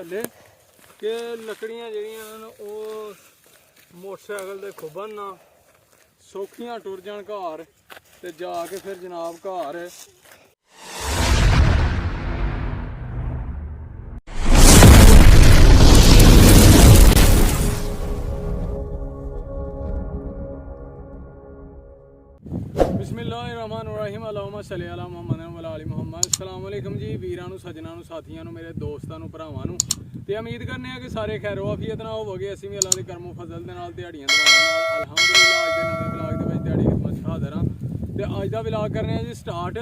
थले कि लकड़ियां जिहड़ियां न ओह मोटरसाइकिल दे खुबन ना सौखियां टुर जान घर ते जाके फिर जनाब घर बिस्मिल्लाहिर्रहमानिर्रहीम अल्लाहुम्मा सल्ली अला मुहम्मद व अला आलि मुहम्मद। अस्सलाम वालेकुम जी वीरां नूं सज्जनां नूं साथियां नूं मेरे दोस्तां नूं भरावां नूं ते उम्मीद करने आ कि सारे खैरो आफियत नाल होवोगे। असीं भी अल्लाह दे करमो फजल दे नाल दिहाड़ियां दवावां नाल अल्हम्दुलिल्लाह अज दे नवें व्लॉग दे विच दिहाड़ी खिदमत च हाज़र हां ते अज दा व्लॉग करने आ जी स्टार्ट।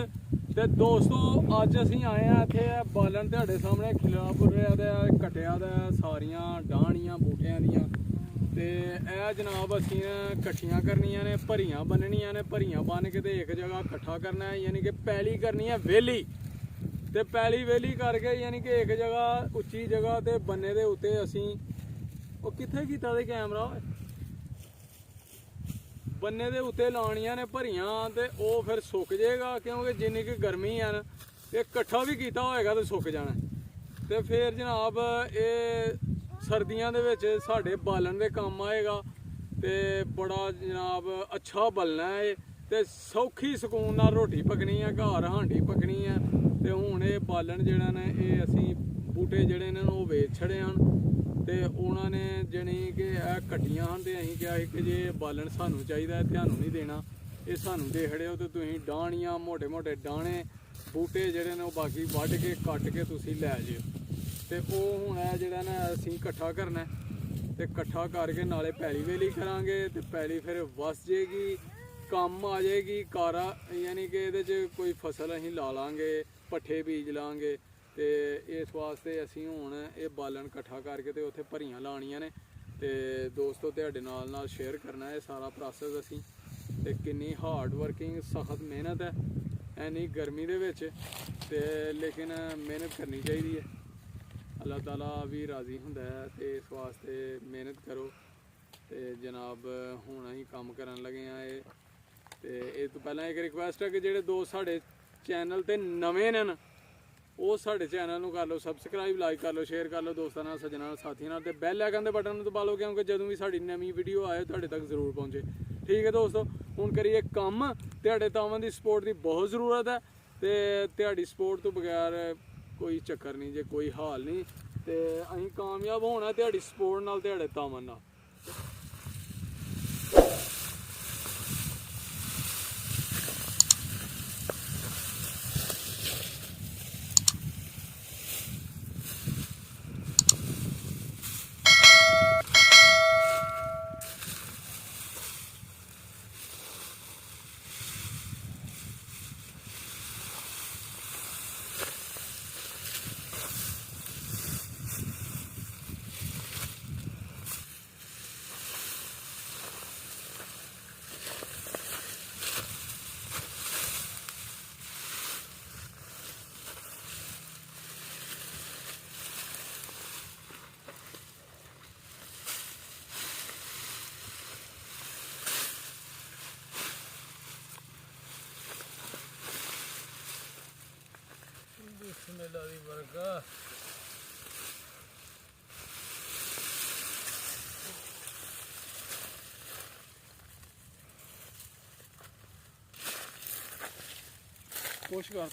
ते दोस्तों अज असीं आए आ इत्थे बालन तुहाडे सामने खिलरा पुर्रेआ दा कट्टिया दा सारियां डाहणियां बूटियां दियां ते ए जनाब असीं कट्ठियां करनियां ने भरियां बन्ननियां ने भरियां बन के ते एक जगह कट्ठा करना है यानी कि पैली करनी है वेली ते पैली वेली करके यानी कि एक जगह उच्ची जगह ते बन्ने दे उत्ते असीं ओह कित्थे कीता ते कैमरा बन्ने दे उत्ते लानियां ने भरियां ते ओह फिर सुक जाएगा क्योंकि जिन्नी कि गर्मी है ना ये कट्ठा भी कीता होएगा तो सुक जाना ते फिर जनाब ये सर्दियां दे विच साडे बालन दे काम आएगा ते बड़ा जनाब अच्छा बलना है ते सौखी सकून नाल रोटी पकनी है घर हांडी पकनी है ते हुण ये बालन जेहड़ा ने ये असीं बूटे जेहड़े ने ओह वेच छड़े हन ते उन्हां ने जानी कि कट्टियां हन ते असीं कहा कि जे बालन सानूं चाहिदा है तुहानूं नहीं देना ये सानूं दे खड़े हो ते तुसीं डाहणियां मोटे मोटे डाहणे बूटे जेहड़े ने ओह बाकी वड्ढ के कट के तुसीं लै जिओ ते ओह हुण है जेहड़ा ना असीं कट्ठा करना ते कट्ठा करके नाले पैली वेली करांगे ते पैली फिर वस जाएगी कम आ जाएगी कारा यानी कि इहदे च कोई फसल असीं ला लांगे पट्ठे बीज लांगे ते इस वास्ते असीं हुण ये बालन कट्ठा करके ते उत्थे भरियां लाणियां ने ते दोस्तों तुहाडे नाल शेयर करना है सारा प्रोसैस असीं ते किन्नी हार्ड वर्किंग सख्त मेहनत है इन्नी गर्मी दे विच ते लेकिन मेहनत करनी चाहिदी है अल्लाह ताला भी राज़ी हुंदा है ते इस वास्ते मेहनत करो ते जनाब हुण असीं कम करन लगे आं ते इस तो पहलां एक रिक्वेस्ट है कि जेहड़े दोस्त साडे चैनल ते नवें न ओह साडे चैनल नूं कर लो सबसक्राइब लाइक कर लो शेयर कर लो दोस्तां नाल सज्जनां नाल साथियां नाल ते बैल आइकन दे बटन नूं दबा लो क्योंकि जदों भी साडी नवीं वीडियो आए तुहाडे तक जरूर पहुंचे। ठीक है दोस्तों हुण करिए कम तुहाडे तावां दी सपोर्ट दी बहुत ज़रूरत है ते तुहाडी सपोर्ट तो बगैर कोई चक्कर नहीं जे कोई हाल नहीं ते असीं कामयाब होना तुहाडी सपोर्ट नाल तुहाडे तावां नाल। बिस्मिल्लाह दी बरकत पुश कर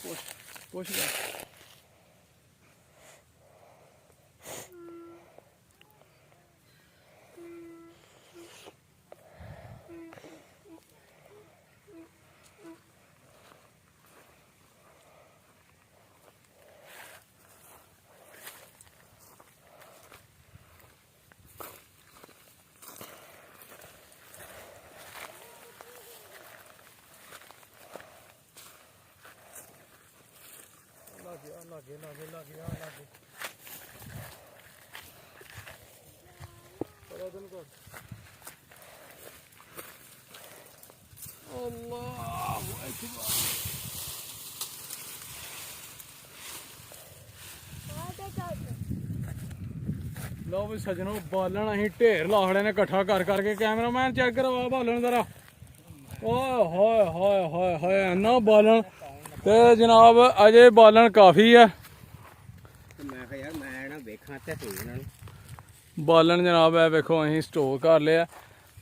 पुश कर लागे अल्लाहु अकबर। लो भी सजनों बालन असीं ढेर ला खड़े ने कट्ठा कर करके कैमरामैन चेक करवा बालन जरा ओए होए होए होए होए इन्ना बालन ते जनाब अजे बालन काफ़ी है। मैं यार मैं ना ਬਾਲਣ ਜਨਾਬ ਹੈ ਵੇਖੋ ਅਸੀਂ ਸਟੋਰ ਕਰ ਲਿਆ,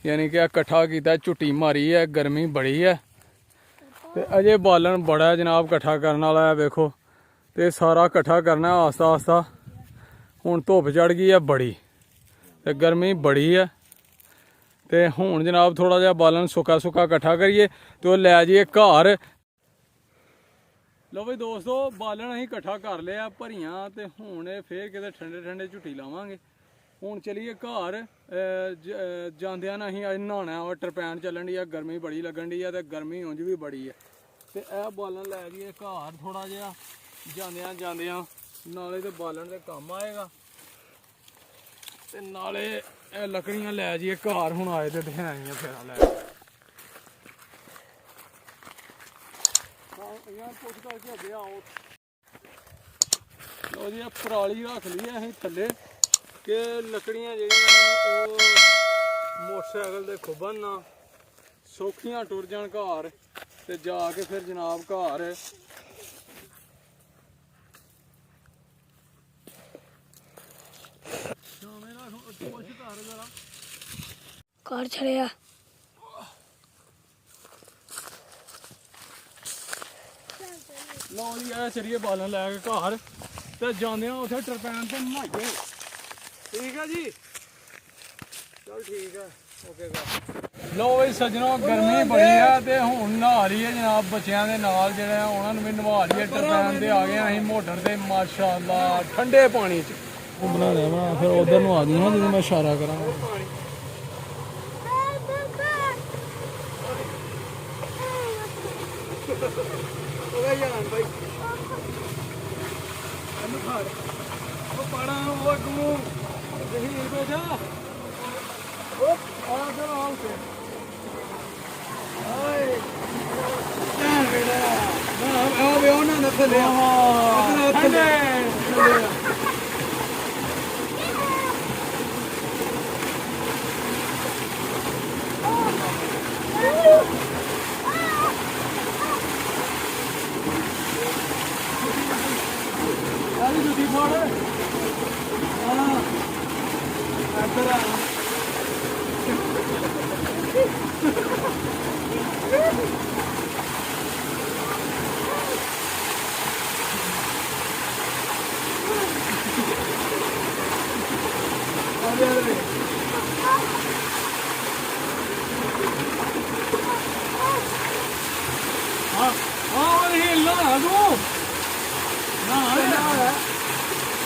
ਯਾਨੀ ਕਿ ਇਕੱਠਾ ਕੀਤਾ, ਝੁੱਟੀ ਮਾਰੀ ਹੈ, ਗਰਮੀ ਬੜੀ ਹੈ ਤੇ ਅਜੇ ਬਾਲਣ ਬੜਾ ਜਨਾਬ ਇਕੱਠਾ ਕਰਨ ਵਾਲਾ ਹੈ ਵੇਖੋ। ਤੇ ਸਾਰਾ ਇਕੱਠਾ ਕਰਨਾ ਆਸਤਾ ਆਸਤਾ, ਹੁਣ ਧੁੱਪ ਚੜ ਗਈ ਹੈ ਬੜੀ ਤੇ ਗਰਮੀ ਬੜੀ ਹੈ ਤੇ ਹੁਣ ਜਨਾਬ ਥੋੜਾ ਜਿਹਾ ਬਾਲਣ ਸੁੱਕਾ ਸੁੱਕਾ ਇਕੱਠਾ ਕਰੀਏ ਤੇ ਉਹ ਲੈ ਜਾਈਏ ਘਰ। ਲਓ ਬਈ ਦੋਸਤੋ, ਬਾਲਣ ਅਸੀਂ ਇਕੱਠਾ ਕਰ ਲਿਆ ਭਰੀਆਂ ਤੇ ਹੁਣ ਇਹ ਫੇਰ ਕਿਤੇ ਠੰਡੇ ਠੰਡੇ ਝੁੱਟੀ ਲਾਵਾਂਗੇ। ਹੁਣ ਚਲੀਏ ਘਰ। ਜਾਂਦਿਆਂ ਨਾ ਅਸੀਂ ਅੱਜ ਨਹਾਉਣਾ ਵਾ, ਟਰਪੈਨ ਚੱਲਣ ਦੀ ਆ, ਗਰਮੀ ਬੜੀ ਲੱਗਣ ਦੀ ਆ ਤੇ ਗਰਮੀ ਉਂਝ ਵੀ ਬੜੀ ਹੈ ਤੇ ਇਹ ਬਾਲਣ ਲੈ ਜਾਈਏ ਘਰ ਥੋੜਾ ਜਿਹਾ ਜਾਂਦਿਆਂ ਜਾਂਦਿਆਂ, ਨਾਲੇ ਤੇ ਬਾਲਣ ਦੇ ਕੰਮ ਆਏਗਾ ਤੇ ਨਾਲੇ ਇਹ ਲੱਕੜੀਆਂ ਲੈ ਜਾਈਏ ਘਰ। ਹੁਣ ਆਏ ਤੇ ਦਿਖਾਈਆਂ ਫੇਰਾ ਲੈ ਪੁੱਛ ਕਰਕੇ ਅੱਗੇ ਆਓ। ਲਓ ਜੀ, ਪਰਾਲੀ ਰੱਖ ਲਈ ਅਸੀਂ ਥੱਲੇ ਕਿ ਲੱਕੜੀਆਂ ਜਿਹੜੀਆਂ ਉਹ ਮੋਟਰਸਾਈਕਲ ਦੇ ਖੁੱਬਣ ਨਾ, ਸੌਖੀਆਂ ਟੁਰ ਜਾਣ ਘਰ ਤੇ ਜਾ ਕੇ ਫਿਰ ਜਨਾਬ ਘਰ ਕਾਰ ਛੜਿਆ। ਲਓ ਜੀ, ਇਹ ਚਲੀਏ ਬਾਲਣ ਲੈ ਕੇ ਘਰ ਤੇ ਜਾਂਦੇ ਆ ਉੱਥੇ ਟਰਪੈਨ ਤੇ ਨਹਾਈਏ। ਠੀਕ ਹੈ ਜੀ, ਚਲ ਠੀਕ ਹੈ, ਓਕੇ ਗਾ। ਲਓ ਬਈ ਸੱਜਣੋ, ਗਰਮੀ ਬੜੀ ਹੈ ਤੇ ਹੁਣ ਨਹਾ ਲਈਏ ਜਨਾਬ ਬੱਚਿਆਂ ਦੇ ਨਾਲ, ਜਿਹੜੇ ਉਹਨਾਂ ਨੂੰ ਵੀ ਨਵਾ ਲਈਏ। ਟਰਪੈਨ ਤੇ ਆ ਗਏ ਅਸੀਂ ਮੋਟਰ ਤੇ, ਮਾਸ਼ਾਅੱਲਾ ਠੰਡੇ ਪਾਣੀ 'ਚ ਉਹ ਬਣਾ ਲਿਆ ਵਾ। ਫਿਰ ਉਧਰ ਨੂੰ ਆ ਗਈ ਹਾਂ ਜਦੋਂ ਮੈਂ ਇਸ਼ਾਰਾ ਕਰਾਂਗਾ।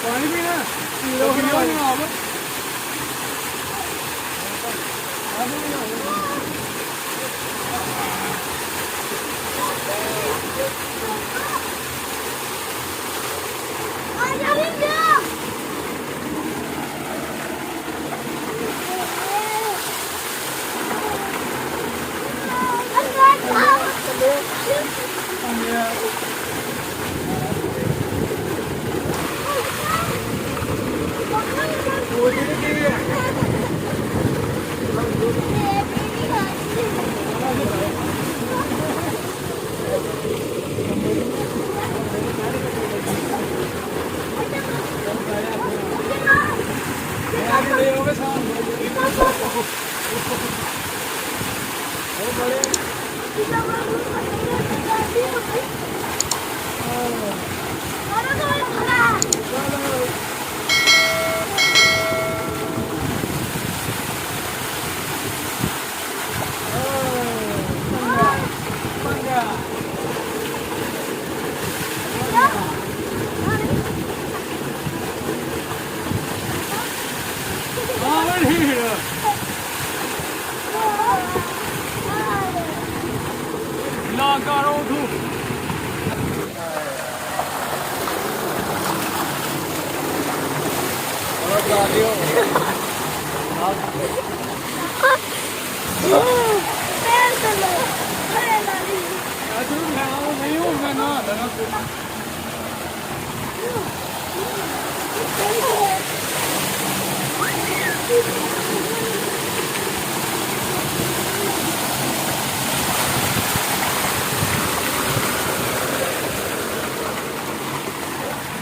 पानी पीना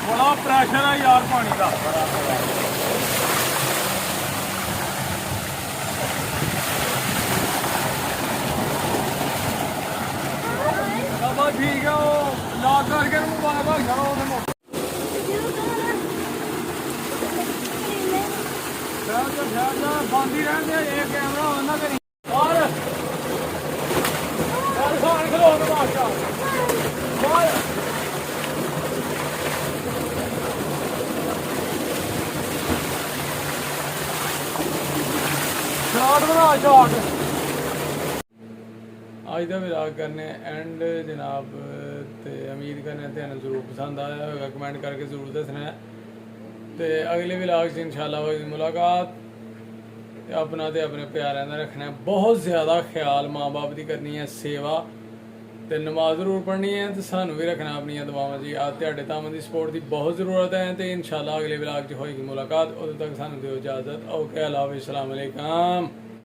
बड़ा प्रेशर है यार पानी का। ਜਾਣਾ ਉਹਦੇ ਮੌਕੇ ਬੰਦ ਹੀ ਰਹਿੰਦੇ ਇਹ ਕੈਮਰਾ ਉਹਨਾਂ ਕਰੀ ਬਾਹਰ ਖਾਣ ਖਲੋ ਕੇ ਬਾਹਰ ਬਾਹਰ ਸ਼ਾਟ ਬਣਾ ਸ਼ਾਟ ਅੱਜ ਦਾ ਵਲੌਗ ਕਰਨੇ ਐਂਡ ਜਨਾਬ ਤੇ ਉਮੀਦ ਕਰਨੇ ਤੁਹਾਨੂੰ ਜ਼ਰੂਰ ਪਸੰਦ ਆਇਆ ਹੋਵੇਗਾ ਕਮੈਂਟ ਕਰਕੇ ਜ਼ਰੂਰ ਦੱਸਣਾ ਤੇ ਅਗਲੇ ਵਲੌਗ 'ਚ ਇਨਸ਼ਾਅੱਲਾ ਹੋਏਗੀ ਮੁਲਾਕਾਤ ਤੇ ਆਪਣਾ ਤੇ ਆਪਣੇ ਪਿਆਰਿਆਂ ਦਾ ਰੱਖਣਾ ਬਹੁਤ ਜ਼ਿਆਦਾ ਖਿਆਲ ਮਾਂ-ਬਾਪ ਦੀ ਕਰਨੀ ਹੈ ਸੇਵਾ ਤੇ ਨਮਾਜ਼ ਜ਼ਰੂਰ ਪੜ੍ਹਨੀ ਹੈ ਤੇ ਸਾਨੂੰ ਵੀ ਰੱਖਣਾ ਆਪਣੀਆਂ ਦੁਆਵਾਂ ਜੀ ਆ ਤੁਹਾਡੇ ਤਾਵਾਂ ਦੀ ਸਪੋਰਟ ਦੀ ਬਹੁਤ ਜ਼ਰੂਰਤ ਹੈ ਤੇ ਇਨਸ਼ਾਅੱਲਾ ਅਗਲੇ ਵਲੌਗ 'ਚ ਹੋਏਗੀ ਮੁਲਾਕਾਤ ਉਦੋਂ ਤੱਕ ਸਾਨੂੰ ਦਿਓ ਇਜਾਜ਼ਤ ਓਕੇ ਅੱਲਾ ਹਾਫਿਜ਼ ਅਸਲਾਮ ਅਲੈਕਮ